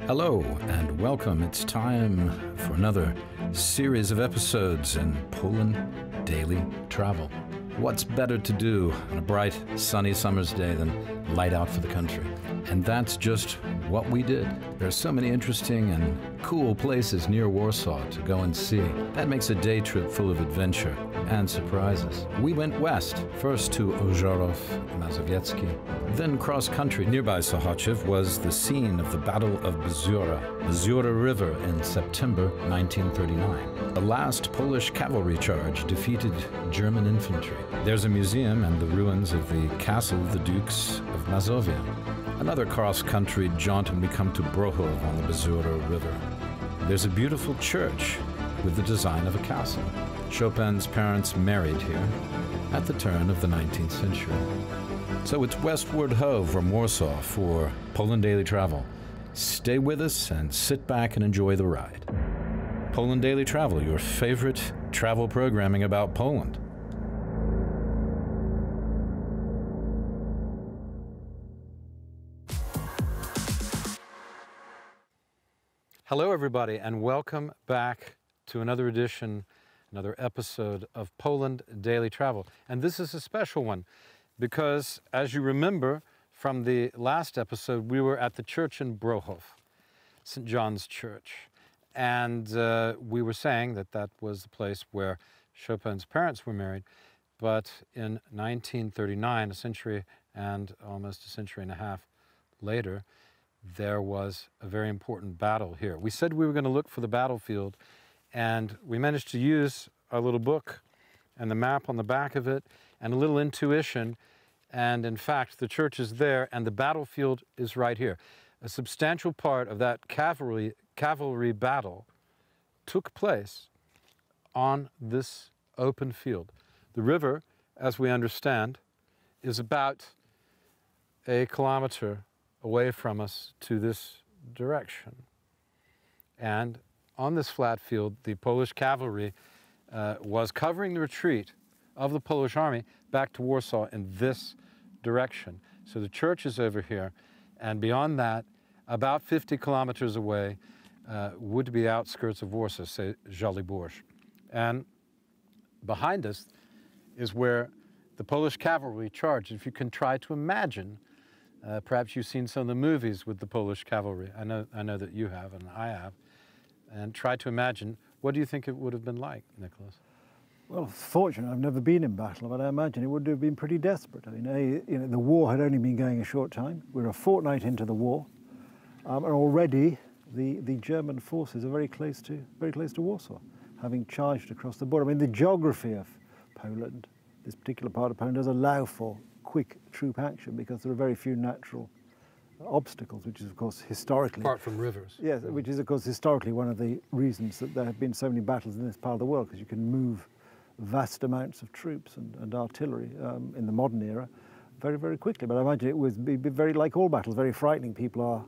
Hello and welcome. It's time for another series of episodes in Poland Daily Travel. What's better to do on a bright, sunny summer's day than light out for the country? And that's just what we did. There are so many interesting and cool places near Warsaw to go and see. That makes a day trip full of adventure and surprises. We went west, first to Ożarów Mazowiecki, then cross-country. Nearby Sochaczew was the scene of the Battle of Bzura River in September 1939. The last Polish cavalry charge defeated German infantry. There's a museum and the ruins of the castle of the Dukes of Mazovia. Another cross-country jaunt and we come to Brochów on the Bzura River. There's a beautiful church with the design of a castle. Chopin's parents married here at the turn of the 19th century. So it's westward ho from Warsaw for Poland Daily Travel. Stay with us and sit back and enjoy the ride. Poland Daily Travel, your favorite travel programming about Poland. Hello, everybody, and welcome back to another edition, another episode of Poland Daily Travel. And this is a special one because, as you remember from the last episode, we were at the church in Brochów, St. John's Church. And we were saying that that was the place where Chopin's parents were married. But in 1939, a century and almost a century and a half later, there was a very important battle here. We said we were going to look for the battlefield, and we managed to use our little book and the map on the back of it and a little intuition. And in fact, the church is there and the battlefield is right here. A substantial part of that cavalry battle took place on this open field. The river, as we understand, is about a kilometer away from us to this direction. And on this flat field, the Polish cavalry was covering the retreat of the Polish army back to Warsaw in this direction. So the church is over here, and beyond that, about 50 kilometers away, would be the outskirts of Warsaw, say Żoliborz. And behind us is where the Polish cavalry charged. If you can try to imagine, perhaps you've seen some of the movies with the Polish cavalry. I know that you have, and I have. And try to imagine, what do you think it would have been like, Nicholas? Well, fortunately, I've never been in battle, but I imagine it would have been pretty desperate. I mean, the war had only been going a short time. We're a fortnight into the war, and already the German forces are very close to Warsaw, having charged across the border. I mean, the geography of Poland, this particular part of Poland, does allow for quick troop action because there are very few natural obstacles, which is, of course, historically... Apart from rivers. Yes, which is, of course, historically one of the reasons that there have been so many battles in this part of the world, because you can move vast amounts of troops and artillery in the modern era very, very quickly. But I imagine it would be very, like all battles, very frightening. People are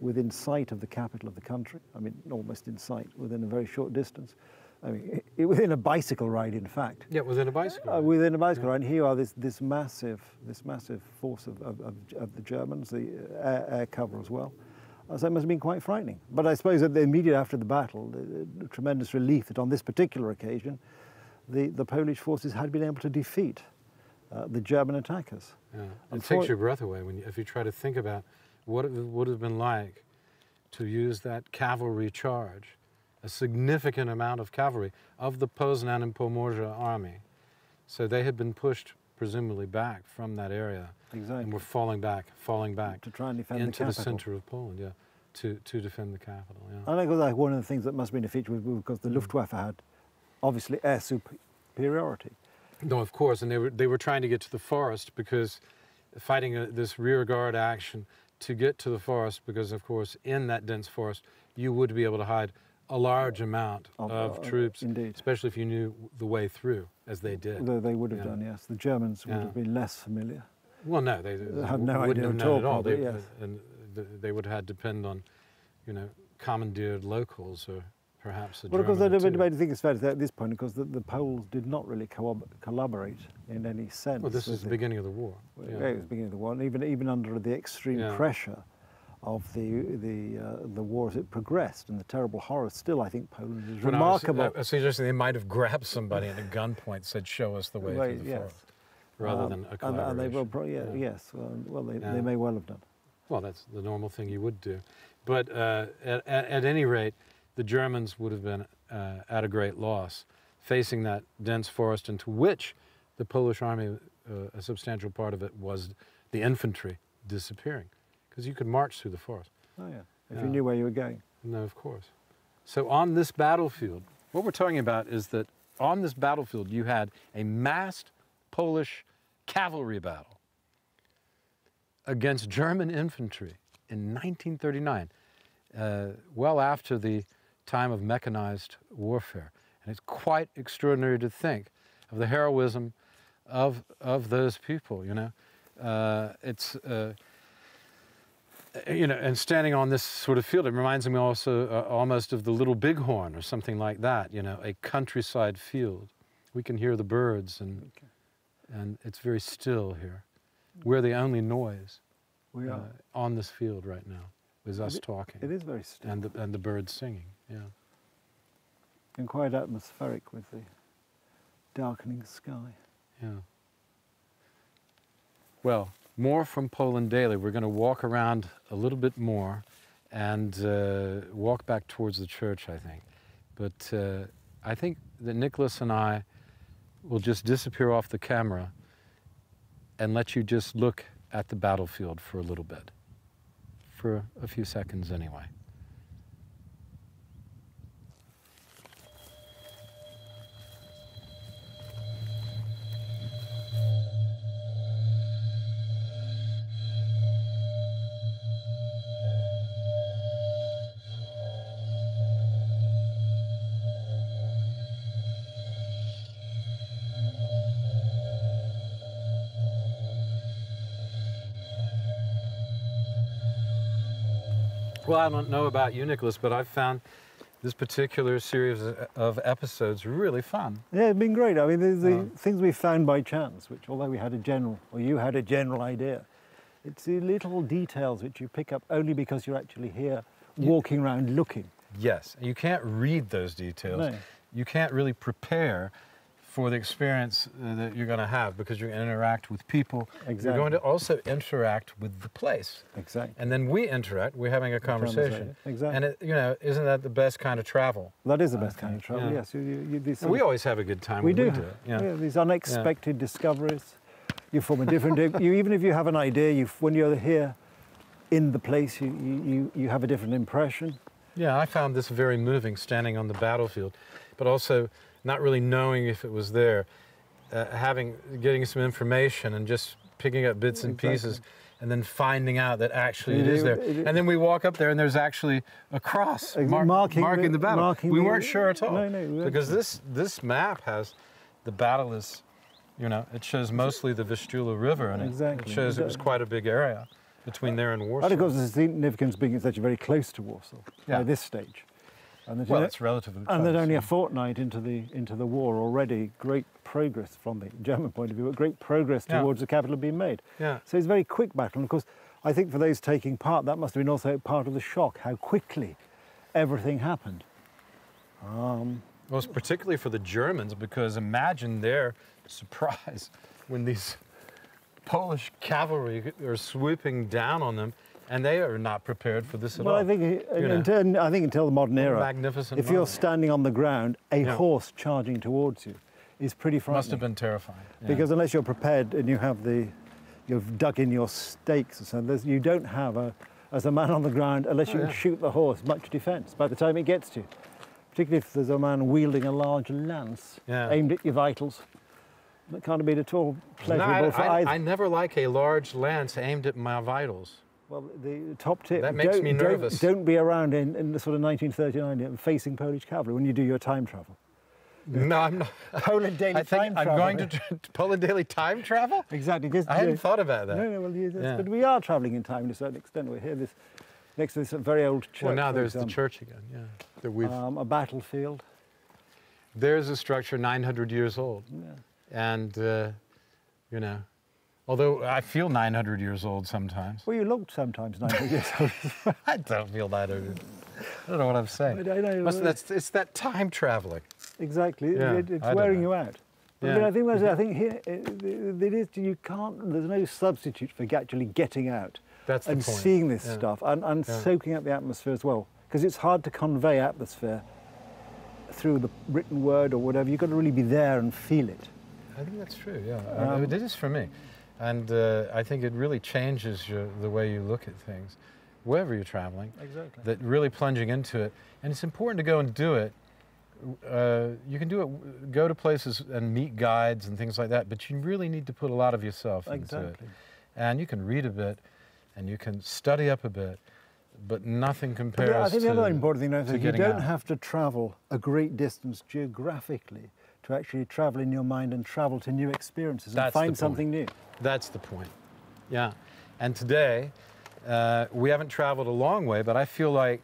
within sight of the capital of the country. I mean, almost in sight, within a very short distance. I mean, within a bicycle ride, in fact. Yeah, within a bicycle ride. Within a bicycle ride. And here are this massive force of the Germans, the air cover as well. So it must have been quite frightening. But I suppose that immediately after the battle, the tremendous relief that on this particular occasion, the Polish forces had been able to defeat the German attackers. Yeah. It takes your breath away if you try to think about what it would have been like to use that cavalry charge, a significant amount of cavalry of the Poznan and Pomorze army. So they had been pushed, presumably, back from that area. Exactly. And were falling back to try and defend into the center of Poland, yeah, to defend the capital. Yeah. And I think one of the things that must have been a feature was because the Luftwaffe had, obviously, air superiority. No, of course, and they were trying to get to the forest because fighting this rear guard action to get to the forest because, of course, in that dense forest, you would be able to hide a large amount of troops, indeed. Especially if you knew the way through, as they did. They would have done, yes. The Germans would have been less familiar. Well, no, they have no wouldn't idea have known at all. Yes. They would have had to depend on, commandeered locals or perhaps a Well, German because or two. I think it's fair to say at this point, because the Poles did not really collaborate in any sense. Well, this is the beginning of the war. It was the beginning of the war, and even under the extreme pressure the war as it progressed and the terrible horror. Still, I think Poland is When remarkable. I was suggesting they might have grabbed somebody at a gunpoint, said, "Show us the way through the forest," rather than a collaboration. And they will, yes. Well, they may well have done. Well, that's the normal thing you would do. But at any rate, the Germans would have been at a great loss, facing that dense forest into which the Polish army, a substantial part of it was the infantry disappearing, because you could march through the forest. Oh yeah, if you knew where you were going. No, of course. So on this battlefield, what we're talking about is that on this battlefield you had a massed Polish cavalry battle against German infantry in 1939, well after the time of mechanized warfare. And it's quite extraordinary to think of the heroism of those people, you know. You know, and standing on this sort of field, it reminds me also almost of the Little Bighorn or something like that, you know, a countryside field. We can hear the birds, and it's very still here. We're the only noise on this field right now, is us talking. It is very still. And the birds singing, yeah. And quite atmospheric with the darkening sky. Yeah. Well, more from Poland Daily. We're going to walk around a little bit more and walk back towards the church, I think. But I think that Nicholas and I will just disappear off the camera and let you just look at the battlefield for a little bit, for a few seconds anyway. Well, I don't know about you, Nicholas, but I've found this particular series of episodes really fun. Yeah, it's been great. I mean, there's the things we found by chance, which although we had a general, or you had a general idea, it's the little details which you pick up only because you're actually here walking around looking. Yes, you can't read those details. No. You can't really prepare for the experience that you're going to have, because you're going to interact with people. Exactly. You're going to also interact with the place. Exactly. And then we interact. We're having a conversation. Exactly. And you know, isn't that the best kind of travel? That is the best kind of travel. Yeah. Yes. And we always have a good time. We do. Yeah. These unexpected discoveries. You form a different. Even if you have an idea, when you're here, in the place, you have a different impression. Yeah, I found this very moving, standing on the battlefield, but also not really knowing if it was there, getting some information and just picking up bits and pieces, and then finding out that actually it is there. And then we walk up there and there's actually a cross marking the battle. We weren't sure at all. No, because this map has the battle is, you know, it shows mostly the Vistula River, and it shows it was quite a big area between there and Warsaw. That, of course, is the significance being it's actually very close to Warsaw by this stage. And well, it's relatively close. And that only a fortnight into the war already, great progress from the German point of view, but great progress towards the capital being made. Yeah. So it's a very quick battle. And of course, I think for those taking part, that must have been also part of the shock, how quickly everything happened. Well, it's particularly for the Germans, because imagine their surprise when these Polish cavalry are swooping down on them. And they are not prepared for this at all. Well, I think until the modern era, magnificent if you're standing on the ground, a horse charging towards you is pretty frightening. Must have been terrifying. Yeah. Because unless you're prepared and you've dug in your stakes, so you don't have as a man on the ground, unless you can shoot the horse, much defence by the time it gets to you. Particularly if there's a man wielding a large lance aimed at your vitals. That can't have been at all pleasurable for either. I never like a large lance aimed at my vitals. Well, the top tip, that makes me nervous. Don't be around in the sort of 1939 facing Polish cavalry when you do your time travel. No, I'm not. Poland Daily time travel. I'm going to Poland Daily time travel? Exactly. I hadn't thought about that. No, well, but we are travelling in time to a certain extent. We're here next to this very old church. Well, now there's the church again, a battlefield. There's a structure 900 years old. Yeah. And, you know, Although I feel 900 years old sometimes. Well, you look sometimes 90 years old. I don't feel 900. I don't know what I'm saying. I know. It's that time traveling. Exactly. Yeah, It's I don't wearing know. you out. But Yeah. I think here it is. You can't. There's no substitute for actually getting out That's the and point. seeing this Yeah. stuff and Yeah. soaking up the atmosphere as well. Because it's hard to convey atmosphere through the written word or whatever. You've got to really be there and feel it. I think that's true, yeah. It is for me. And I think it really changes the way you look at things, wherever you're traveling. Exactly. That really plunging into it. And it's important to go and do it. You can do it, go to places and meet guides and things like that, but you really need to put a lot of yourself into it. And you can read a bit, and you can study up a bit, but nothing compares I think the other important thing is you don't out. have to travel a great distance geographically to actually travel in your mind and travel to new experiences and That's the find point. something new. That's the point, yeah. And today, we haven't traveled a long way, but I feel like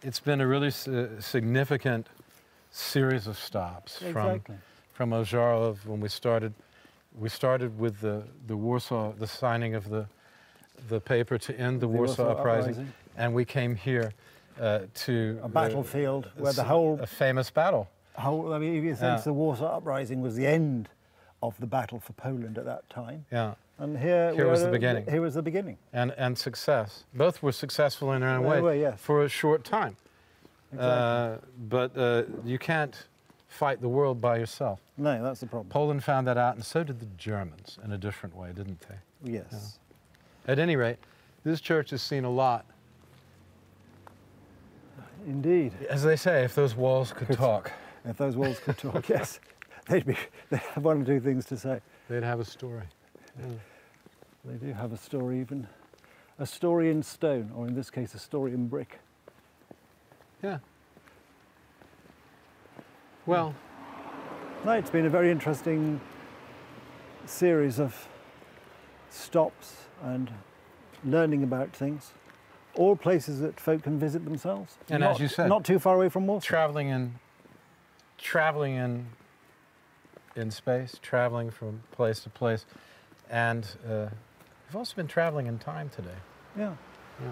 it's been a really significant series of stops. Exactly. From Ożarów when we started. We started with the Warsaw, the signing of the paper to end the Warsaw Uprising, and we came here to A battlefield where the whole a famous battle. I mean, if you sense the Warsaw Uprising was the end of the battle for Poland at that time. Yeah. And here was the beginning. Here was the beginning. And success. Both were successful in their own Their way way, yes. for a short time. Exactly. But you can't fight the world by yourself. No, that's the problem. Poland found that out, and so did the Germans in a different way, didn't they? Yes. At any rate, this church has seen a lot. Indeed. As they say, if those walls could talk, If those walls could talk, yes, they'd have one or two things to say. they'd have a story. Yeah. They do have a story, even a story in stone, or in this case, a story in brick. Yeah. Well, No, it's been a very interesting series of stops and learning about things. All places that folk can visit themselves. And as you said, not too far away from Warsaw. traveling in space, traveling from place to place, and we've also been traveling in time today. Yeah. Yeah.